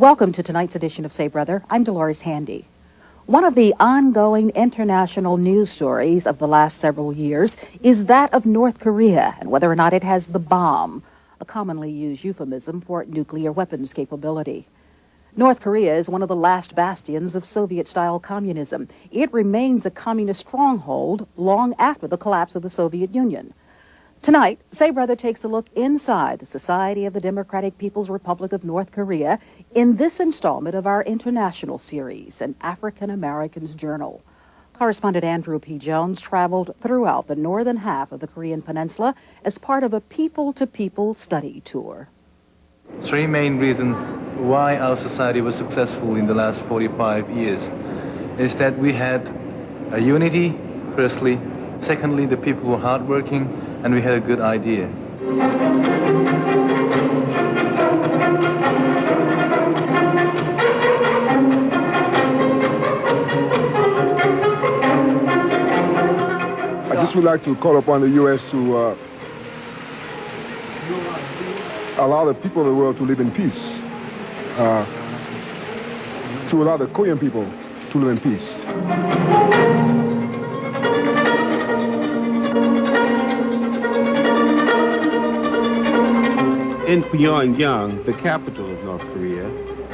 Welcome to tonight's edition of Say Brother. I'm Dolores Handy. One of the ongoing international news stories of the last several years is that of North Korea and whether or not it has the bomb, a commonly used euphemism for nuclear weapons capability. North Korea is one of the last bastions of Soviet-style communism. It remains a communist stronghold long after the collapse of the Soviet Union. Tonight, Say Brother takes a look inside the Society of the Democratic People's Republic of North Korea in this installment of our international series, an African American's Journal. Correspondent Andrew P. Jones traveled throughout the northern half of the Korean peninsula as part of a people-to-people study tour. Three main reasons why our society was successful in the last 45 years is that we had a unity, firstly. Secondly, the people were hardworking, and we had a good idea. I just would like to call upon the U.S. to allow the people of the world to live in peace, to allow the Korean people to live in peace. In Pyongyang, the capital of North Korea,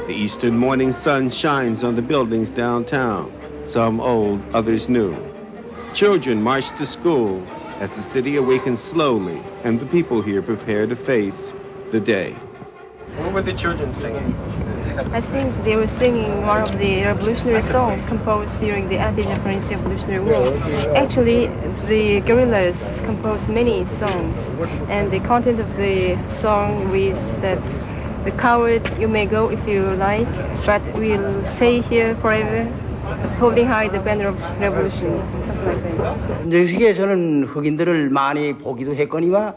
the eastern morning sun shines on the buildings downtown, some old, others new. Children march to school as the city awakens slowly and the people here prepare to face the day. What were the children singing? I think they were singing one of the revolutionary songs composed during the anti-Japanese Revolutionary War. Actually, the guerrillas composed many songs, and the content of the song reads that the coward, you may go if you like, but we'll stay here forever, holding high the banner of revolution, something like that. 이제 시기에 저는 흑인들을 많이 보기도 했거니와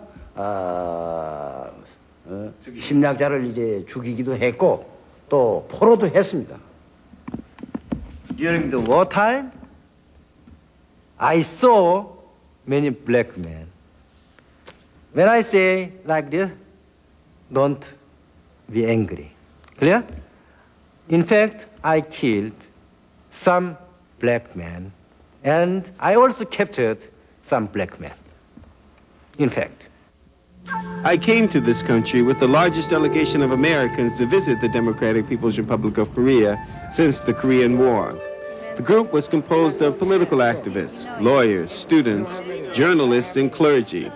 심리학자를 이제 죽이기도 했고 또 포로도 했습니다. During the wartime, I saw many black men. When I say like this, don't be angry. Clear? In fact, I killed some black men, and I also captured some black men. In fact. I came to this country with the largest delegation of Americans to visit the Democratic People's Republic of Korea since the Korean War. The group was composed of political activists, lawyers, students, journalists, and clergy.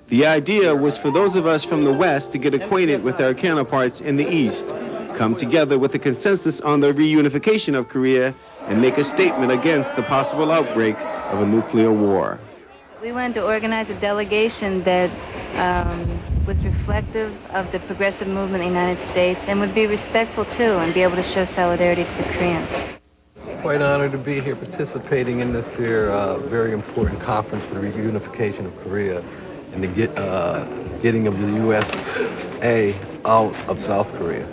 The idea was for those of us from the West to get acquainted with our counterparts in the East, come together with a consensus on the reunification of Korea, and make a statement against the possible outbreak of a nuclear war. We wanted to organize a delegation that was reflective of the progressive movement in the United States and would be respectful too and be able to show solidarity to the Koreans. Quite honored to be here participating in this here very important conference for the reunification of Korea and the getting of the USA out of South Korea.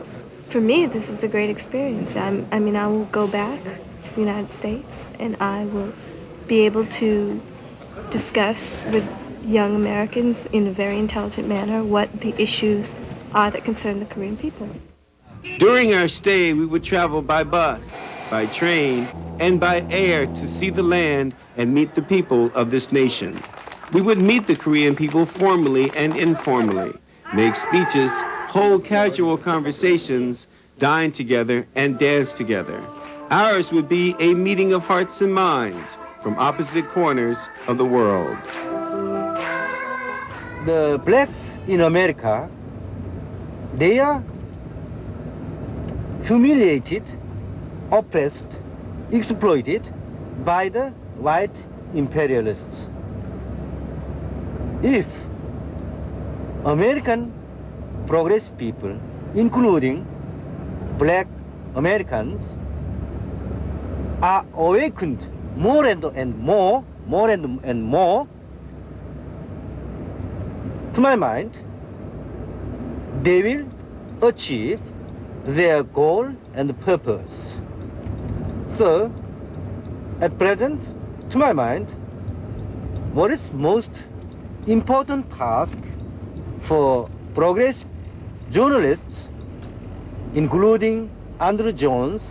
For me, this is a great experience. I mean, I will go back to the United States and I will be able to discuss with young Americans in a very intelligent manner what the issues are that concern the Korean people. During our stay, we would travel by bus, by train, and by air to see the land and meet the people of this nation. We would meet the Korean people formally and informally, make speeches, hold casual conversations, dine together, and dance together. Ours would be a meeting of hearts and minds from opposite corners of the world. The blacks in America, they are humiliated, oppressed, exploited by the white imperialists. If American progressive people, including black Americans, are awakened more and more, to my mind, they will achieve their goal and purpose. So, at present, to my mind, what is most important task for progressive journalists, including Andrew Jones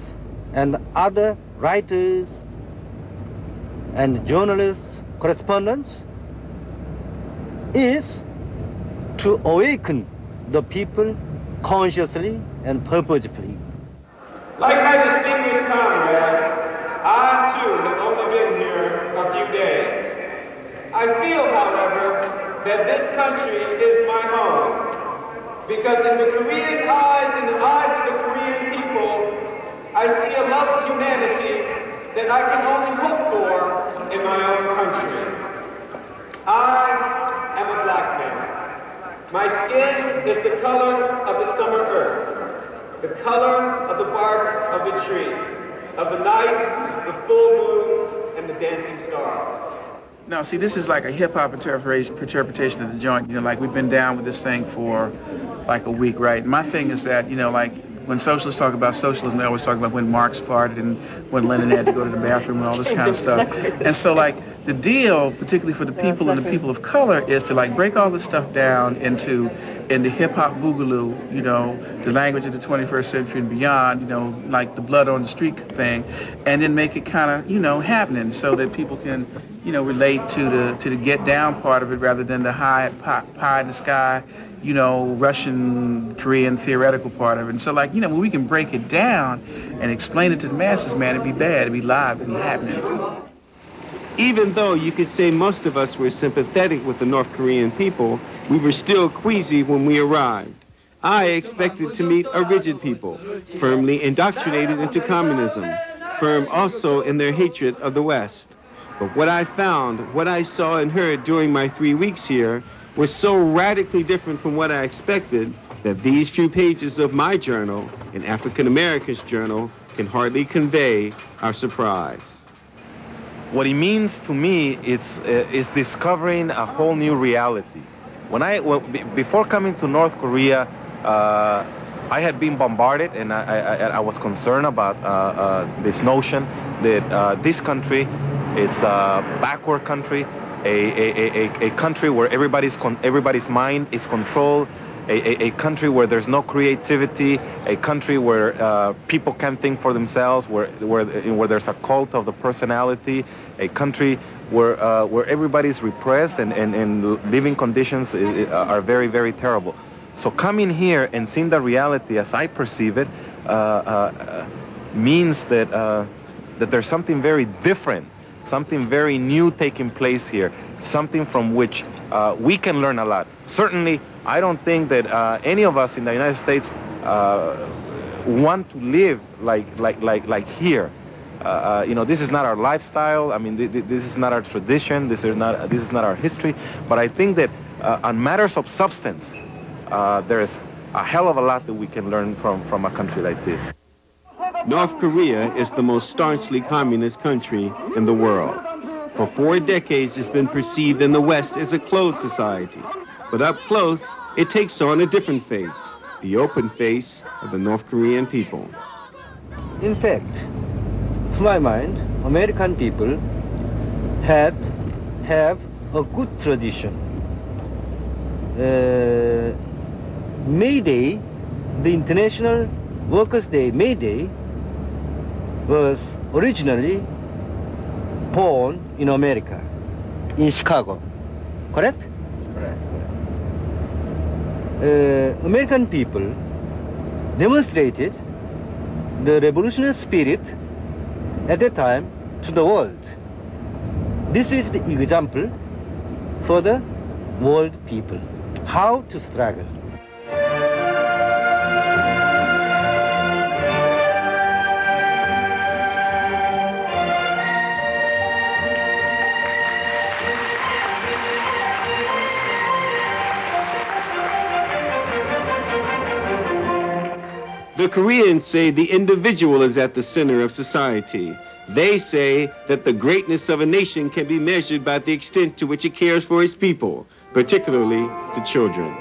and other writers and journalists, correspondents, is to awaken the people consciously and purposefully. Like my distinguished comrades, I too have only been here a few days. I feel, however, that this country is my home, because in the Korean eyes, in the eyes of the Korean people, I see a love of humanity that I can only hope for in my own country. I am a black man. My skin is the color of the summer earth, the color of the bark of the tree, of the night, the full moon, and the dancing stars. Now, see, this is like a hip-hop interpretation of the joint. You know, like we've been down with this thing for like a week, right? And my thing is that, you know, like when socialists talk about socialism, they always talk about when Marx farted and when Lenin had to go to the bathroom and all this kind of stuff. And so, like, the deal, particularly for the people and the people of color, is to, like, break all this stuff down into hip-hop boogaloo, you know, the language of the 21st century and beyond, you know, like the blood on the street thing, and then make it kind of, you know, happening so that people can, you know, relate to the get down part of it rather than the high pie in the sky, you know, Russian, Korean theoretical part of it. And so, like, you know, when we can break it down and explain it to the masses, man, it'd be bad, it'd be live, it'd be happening. Even though you could say most of us were sympathetic with the North Korean people, we were still queasy when we arrived. I expected to meet a rigid people, firmly indoctrinated into communism, firm also in their hatred of the West. But what I found, what I saw and heard during my 3 weeks here, was so radically different from what I expected that these few pages of my journal, an African American's journal, can hardly convey our surprise. What it means to me is discovering a whole new reality. Before coming to North Korea, I had been bombarded, and I was concerned about this notion that this country, it's a backward country, a country where everybody's mind is controlled, a country where there's no creativity, a country where people can't think for themselves, where there's a cult of the personality, a country where everybody's repressed and living conditions are very, very terrible. So coming here and seeing the reality as I perceive it means that there's something very different, something very new taking place here, something from which we can learn a lot. Certainly, I don't think that any of us in the United States want to live like here. You know, this is not our lifestyle. I mean, this is not our tradition. This is not our history. But I think that on matters of substance, there is a hell of a lot that we can learn from a country like this. North Korea is the most staunchly communist country in the world. For 4 decades, it's been perceived in the West as a closed society. But up close, it takes on a different face, the open face of the North Korean people. In fact, to my mind, American people have a good tradition. May Day, the International Workers' Day, May Day, was originally born in America, in Chicago, correct? Correct. American people demonstrated the revolutionary spirit at that time to the world. This is the example for the world people, how to struggle. The Koreans say the individual is at the center of society. They say that the greatness of a nation can be measured by the extent to which it cares for its people, particularly the children.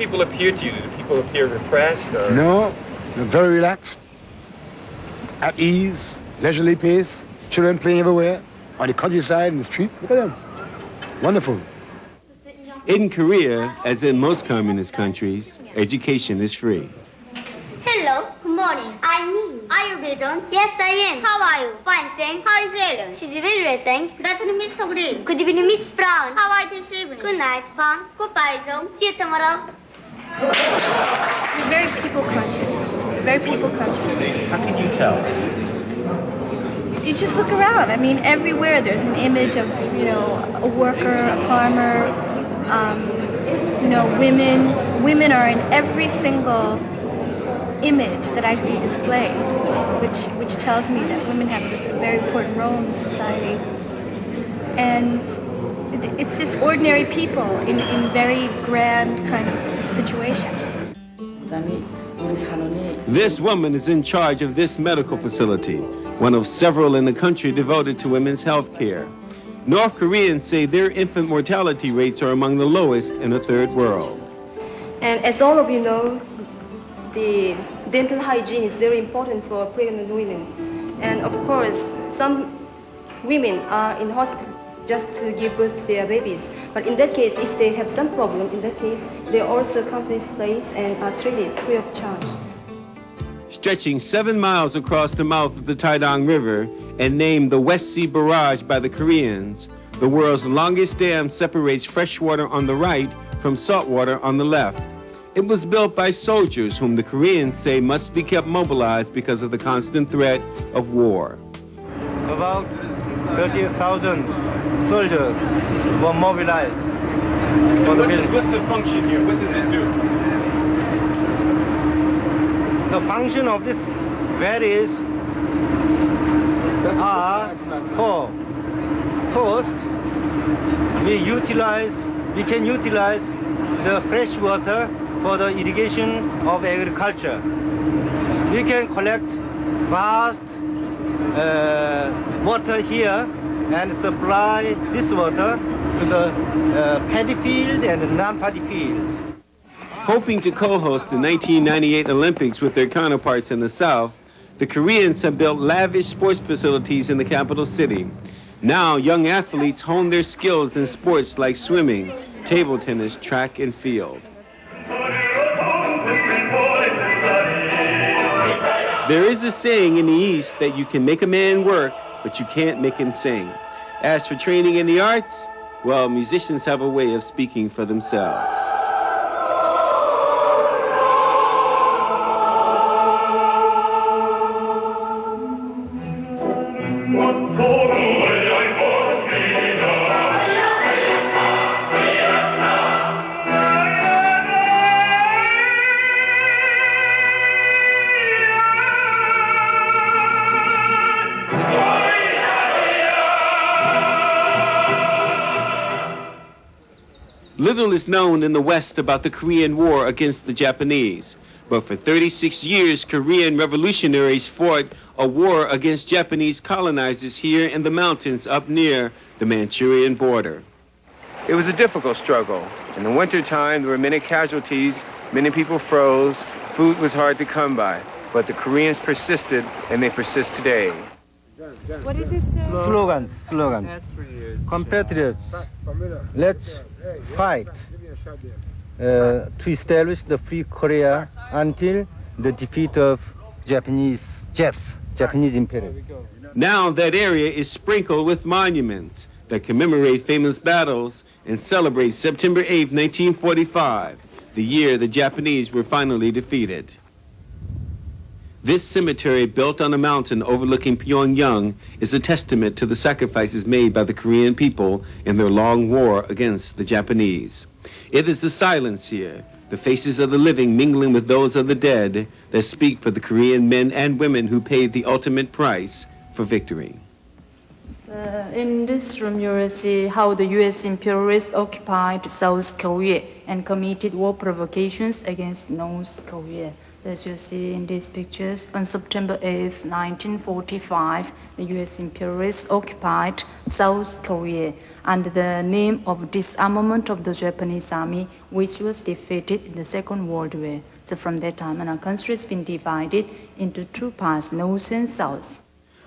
people appear to you? Do people appear repressed? Or? No, they're very relaxed, at ease, leisurely pace, children playing everywhere, on the countryside, in the streets. Look at them. Wonderful. In Korea, as in most communist countries, education is free. Hello, good morning. I'm Ning. Are you Bill Jones? Yes, I am. How are you? Fine, thanks. How is Ellen? She's very well, thanks. Good afternoon, Mr. Green. Good evening, Mrs. Brown. How are you this evening? Good night, Fang. Goodbye, Jones. See you tomorrow. We're very people conscious. We're very people conscious. How can you tell? You just look around. I mean, everywhere there's an image of, you know, a worker, a farmer, you know, women. Women are in every single image that I see displayed, which tells me that women have a very important role in society. And it's just ordinary people in very grand kind of situations. This woman is in charge of this medical facility, one of several in the country devoted to women's health care. North Koreans say their infant mortality rates are among the lowest in the third world. And as all of you know, the dental hygiene is very important for pregnant women. And of course, some women are in hospital just to give birth to their babies. But in that case, if they have some problem, in that case, they also come to this place and are treated free of charge. Stretching 7 miles across the mouth of the Taedong River and named the West Sea Barrage by the Koreans, the world's longest dam separates fresh water on the right from salt water on the left. It was built by soldiers whom the Koreans say must be kept mobilized because of the constant threat of war. About 30,000 soldiers were mobilized. What's the function here? What does it do? The function of this varies are four. First, we can utilize the fresh water for the irrigation of agriculture. We can collect vast water here and supply this water to the paddy field and non-paddy field. Hoping to co-host the 1998 Olympics with their counterparts in the South, the Koreans have built lavish sports facilities in the capital city. Now, young athletes hone their skills in sports like swimming, table tennis, track, and field. There is a saying in the East that you can make a man work, but you can't make him sing. As for training in the arts, well, musicians have a way of speaking for themselves. Little is known in the West about the Korean War against the Japanese, but for 36 years, Korean revolutionaries fought a war against Japanese colonizers here in the mountains up near the Manchurian border. It was a difficult struggle. In the wintertime, there were many casualties, many people froze, food was hard to come by, but the Koreans persisted, and they persist today. What is it? Slogan. Compatriots, let's fight to establish the free Korea until the defeat of Japanese Imperium. Now that area is sprinkled with monuments that commemorate famous battles and celebrate September 8, 1945, the year the Japanese were finally defeated. This cemetery, built on a mountain overlooking Pyongyang, is a testament to the sacrifices made by the Korean people in their long war against the Japanese. It is the silence here, the faces of the living mingling with those of the dead, that speak for the Korean men and women who paid the ultimate price for victory. In this room, you will see how the U.S. imperialists occupied South Korea and committed war provocations against North Korea. As you see in these pictures, on September 8th, 1945, the U.S. imperialists occupied South Korea under the name of disarmament of the Japanese army, which was defeated in the Second World War. So from that time on, our country has been divided into two parts, North and South.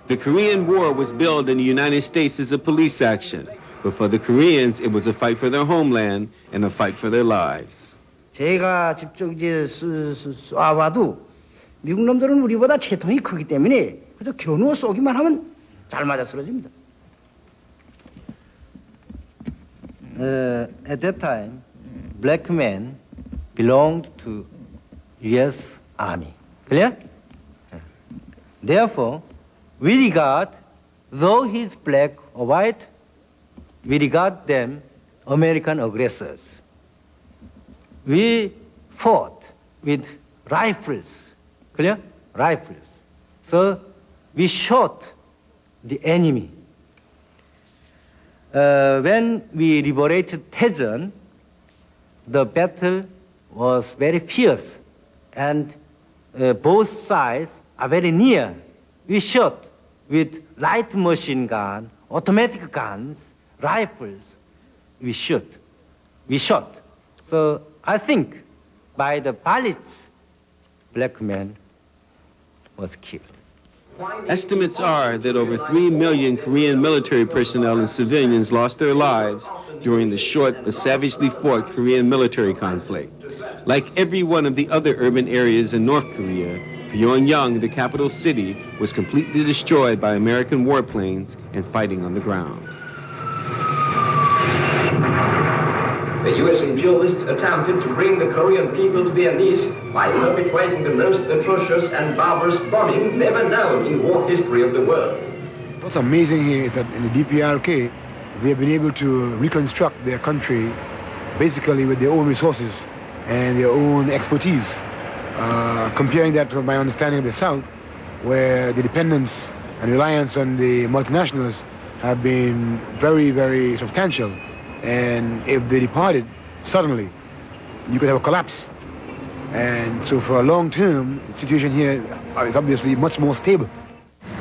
The Korean War was billed in the United States as a police action, but for the Koreans, it was a fight for their homeland and a fight for their lives. 제가 직접 이제 쏴봐도 미국 놈들은 우리보다 체통이 크기 때문에 그저 겨누어 쏘기만 하면 잘 맞아 쓰러집니다. At that time, black men belonged to U.S. Army. Clear? Therefore, we regard, though he's black or white, we regard them American aggressors. We fought with rifles, clear? Rifles. So we shot the enemy. When we liberated Daejeon, the battle was very fierce, and both sides are very near. We shot with light machine gun, automatic guns, rifles. We shot. So I think by the bullets, black man was killed. Estimates are that over 3 million Korean military personnel and civilians lost their lives during the short but savagely fought Korean military conflict. Like every one of the other urban areas in North Korea, Pyongyang, the capital city, was completely destroyed by American warplanes and fighting on the ground. The U.S. imperialists attempted to bring the Korean people to their knees by perpetrating the most atrocious and barbarous bombing never known in war history of the world. What's amazing here is that in the DPRK, they have been able to reconstruct their country basically with their own resources and their own expertise. Comparing that to my understanding of the South, where the dependence and reliance on the multinationals have been very, very substantial. And if they departed suddenly, you could have a collapse. And so for a long term, the situation here is obviously much more stable.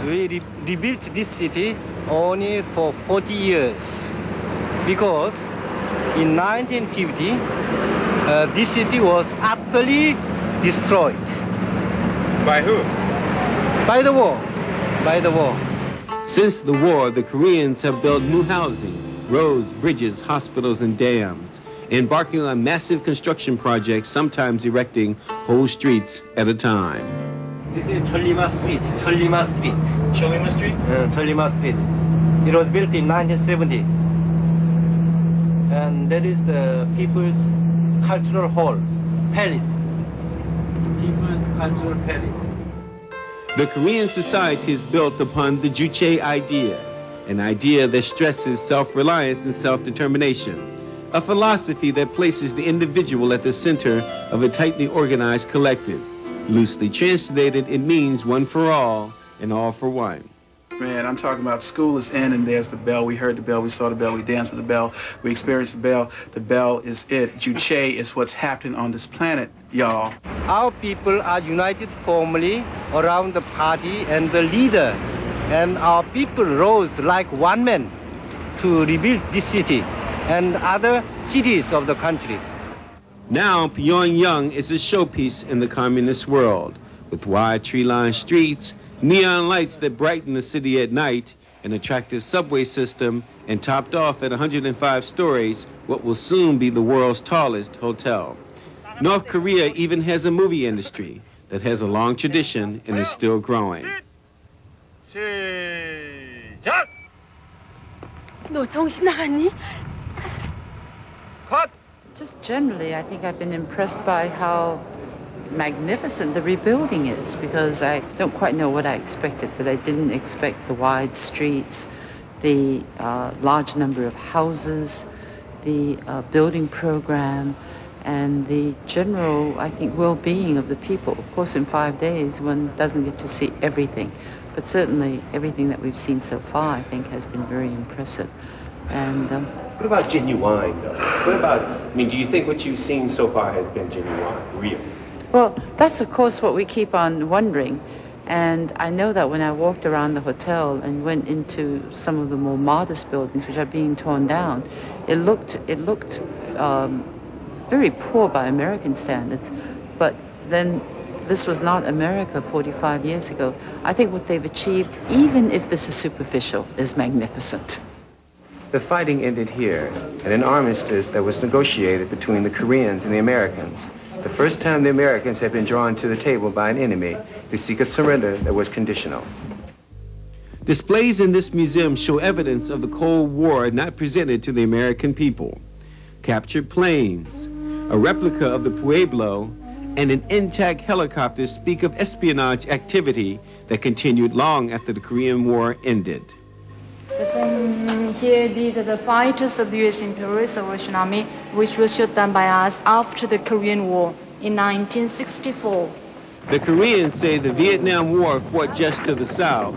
We rebuilt this city only for 40 years because in 1950, this city was utterly destroyed. By who? By the war. Since the war, the Koreans have built new housing, roads, bridges, hospitals, and dams, embarking on massive construction projects, sometimes erecting whole streets at a time. This is Cholima Street. Cholima Street. Cholima Street. It was built in 1970. And that is the People's Cultural Hall, Palace. People's Cultural Palace. The Korean society is built upon the Juche idea, an idea that stresses self-reliance and self-determination, a philosophy that places the individual at the center of a tightly organized collective. Loosely translated, it means one for all and all for one. Man, I'm talking about school is in and there's the bell. We heard the bell, we saw the bell, we danced with the bell, we experienced the bell. The bell is it. Juche is what's happening on this planet, y'all. Our people are united formally around the party and the leader. And our people rose like one man to rebuild this city and other cities of the country. Now, Pyongyang is a showpiece in the communist world, with wide tree-lined streets, neon lights that brighten the city at night, an attractive subway system, and topped off at 105 stories, what will soon be the world's tallest hotel. North Korea even has a movie industry that has a long tradition and is still growing. 너 정신 나갔니? Just generally, I think I've been impressed by how magnificent the rebuilding is, because I don't quite know what I expected, but I didn't expect the wide streets, the large number of houses, the building program, and the general, I think, well-being of the people. Of course, in 5 days, one doesn't get to see everything, but certainly everything that we've seen so far, I think, has been very impressive. And what about genuine, though? Do you think what you've seen so far has been genuine, real? Well, that's of course what we keep on wondering. And I know that when I walked around the hotel and went into some of the more modest buildings which are being torn down, it looked very poor by American standards. But then this was not America 45 years ago. I think what they've achieved, even if this is superficial, is magnificent. The fighting ended here at an armistice that was negotiated between the Koreans and the Americans. The first time the Americans had been drawn to the table by an enemy to seek a surrender that was conditional. Displays in this museum show evidence of the Cold War not presented to the American people. Captured planes, a replica of the Pueblo, and an intact helicopter speak of espionage activity that continued long after the Korean War ended. Here, these are the fighters of the U.S. Imperial Salvation Army, which was shot down by us after the Korean War in 1964. The Koreans say the Vietnam War fought just to the south.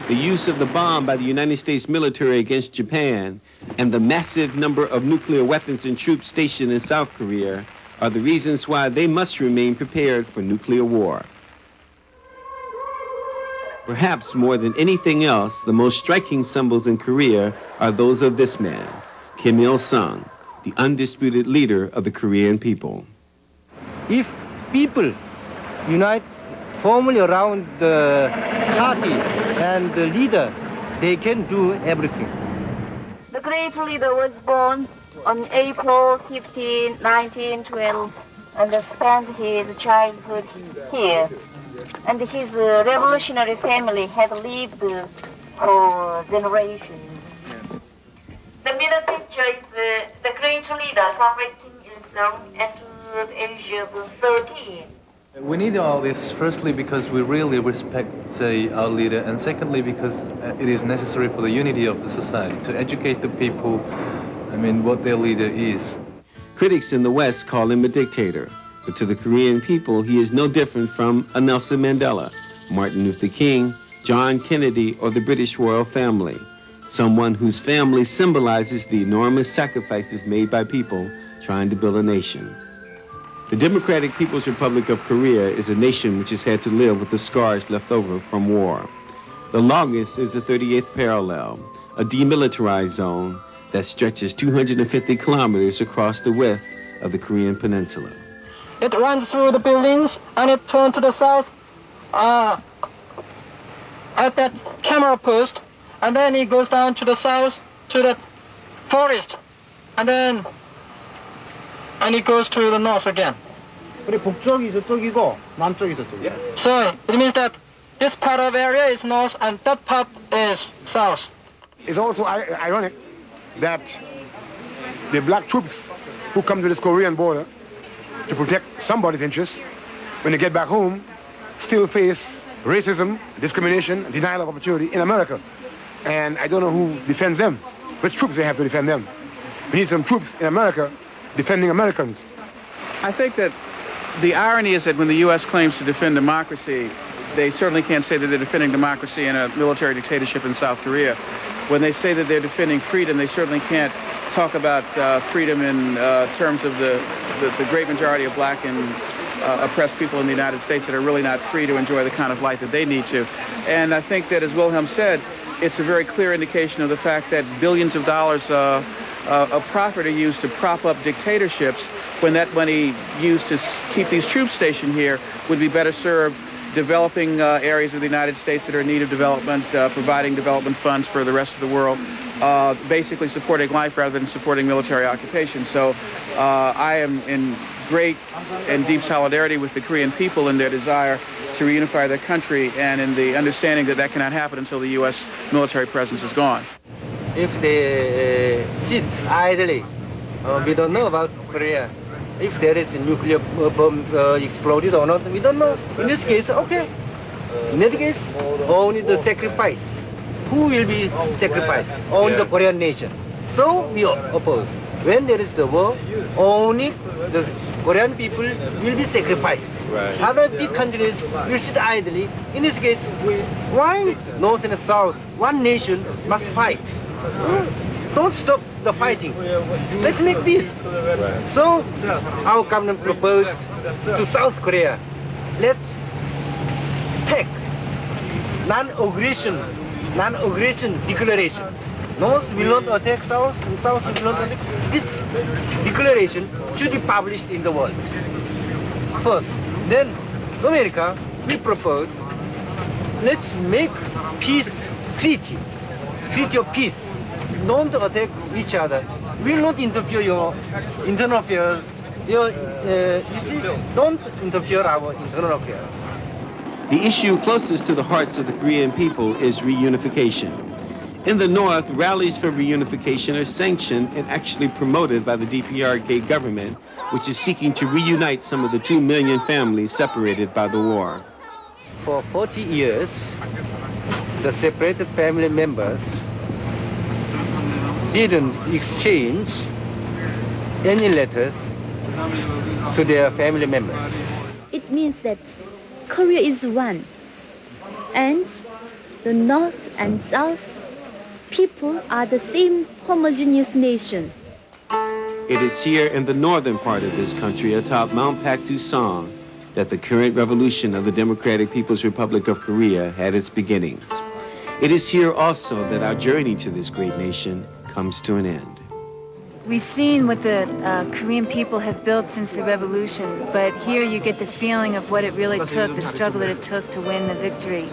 The use of the bomb by the United States military against Japan and the massive number of nuclear weapons and troops stationed in South Korea are the reasons why they must remain prepared for nuclear war. Perhaps more than anything else, the most striking symbols in Korea are those of this man, Kim Il-sung, the undisputed leader of the Korean people. If people unite firmly around the party and the leader, they can do everything. The great leader was born on April 15, 1912, and spent his childhood here. And his revolutionary family had lived for generations. The middle picture is the great leader, Comrade Kim Il-sung, at the age of 13. We need all this, firstly, because we really respect, our leader, and secondly, because it is necessary for the unity of the society, to educate the people, what their leader is. Critics in the West call him a dictator, but to the Korean people, he is no different from a Nelson Mandela, Martin Luther King, John Kennedy, or the British royal family, someone whose family symbolizes the enormous sacrifices made by people trying to build a nation. The Democratic People's Republic of Korea is a nation which has had to live with the scars left over from war. The longest is the 38th parallel, a demilitarized zone that stretches 250 kilometers across the width of the Korean peninsula. It runs through the buildings and it turns to the south at that camera post, and then it goes down to the south to that forest, and it goes to the north again. So it means that this part of area is north and that part is south. It's also ironic that the black troops who come to this Korean border to protect somebody's interests, when they get back home, still face racism, discrimination, denial of opportunity in America. And I don't know who defends them, which troops they have to defend them. We need some troops in America defending Americans. I think that the irony is that when the U.S. claims to defend democracy, they certainly can't say that they're defending democracy in a military dictatorship in South Korea. When they say that they're defending freedom, they certainly can't talk about freedom in terms of the great majority of black and oppressed people in the United States that are really not free to enjoy the kind of life that they need to. And I think that, as Wilhelm said, it's a very clear indication of the fact that billions of dollars of profit are used to prop up dictatorships, when that money used to keep these troops stationed here would be better served developing areas of the United States that are in need of development, providing development funds for the rest of the world, basically supporting life rather than supporting military occupation. So I am in great and deep solidarity with the Korean people in their desire to reunify their country, and in the understanding that that cannot happen until the U.S. military presence is gone. If they sit idly, we don't know about Korea. If there is nuclear bombs exploded or not, we don't know. In this case, okay. In this case, only the sacrifice. Who will be sacrificed? Only the Korean nation. So we oppose. When there is the war, only the Korean people will be sacrificed. Right. Other big countries will sit idly. In this case, why North and South, one nation must fight? don't stop the fighting. Let's make peace. So our government proposed to South Korea, let's take non-aggression declaration. North will not attack South, and South will not attack. This declaration should be published in the world. First, then America, we propose, let's make peace treaty of peace. Don't attack each other. Will not interfere your internal affairs. You see, don't interfere our internal affairs. The issue closest to the hearts of the Korean people is reunification. In the North, rallies for reunification are sanctioned and actually promoted by the DPRK government, which is seeking to reunite some of the 2 million families separated by the war. For 40 years, the separated family members didn't exchange any letters to their family members. It means that Korea is one, and the North and South people are the same homogeneous nation. It is here in the northern part of this country, atop Mount Paktusan, that the current revolution of the Democratic People's Republic of Korea had its beginnings. It is here also that our journey to this great nation comes to an end. We've seen what the Korean people have built since the revolution, but here you get the feeling of what it really took, the struggle that it took to win the victory,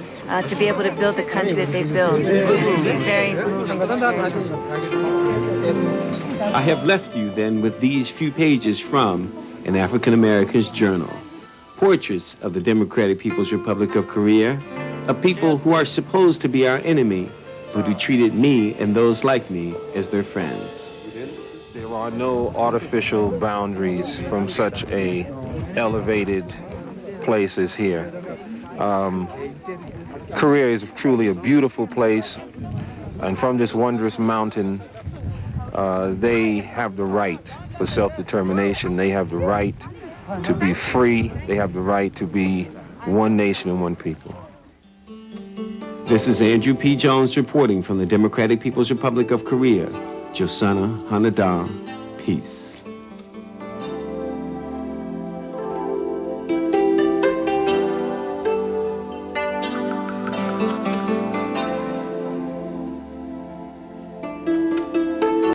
to be able to build the country that they built. It's a very moving experience. I have left you then with these few pages from an African American's journal. Portraits of the Democratic People's Republic of Korea, a people who are supposed to be our enemy, but who treated me and those like me as their friends. There are no artificial boundaries from such a elevated place as here. Korea is truly a beautiful place, and from this wondrous mountain, they have the right for self-determination. They have the right to be free. They have the right to be one nation and one people. This is Andrew P. Jones reporting from the Democratic People's Republic of Korea. Josana Hanada, peace.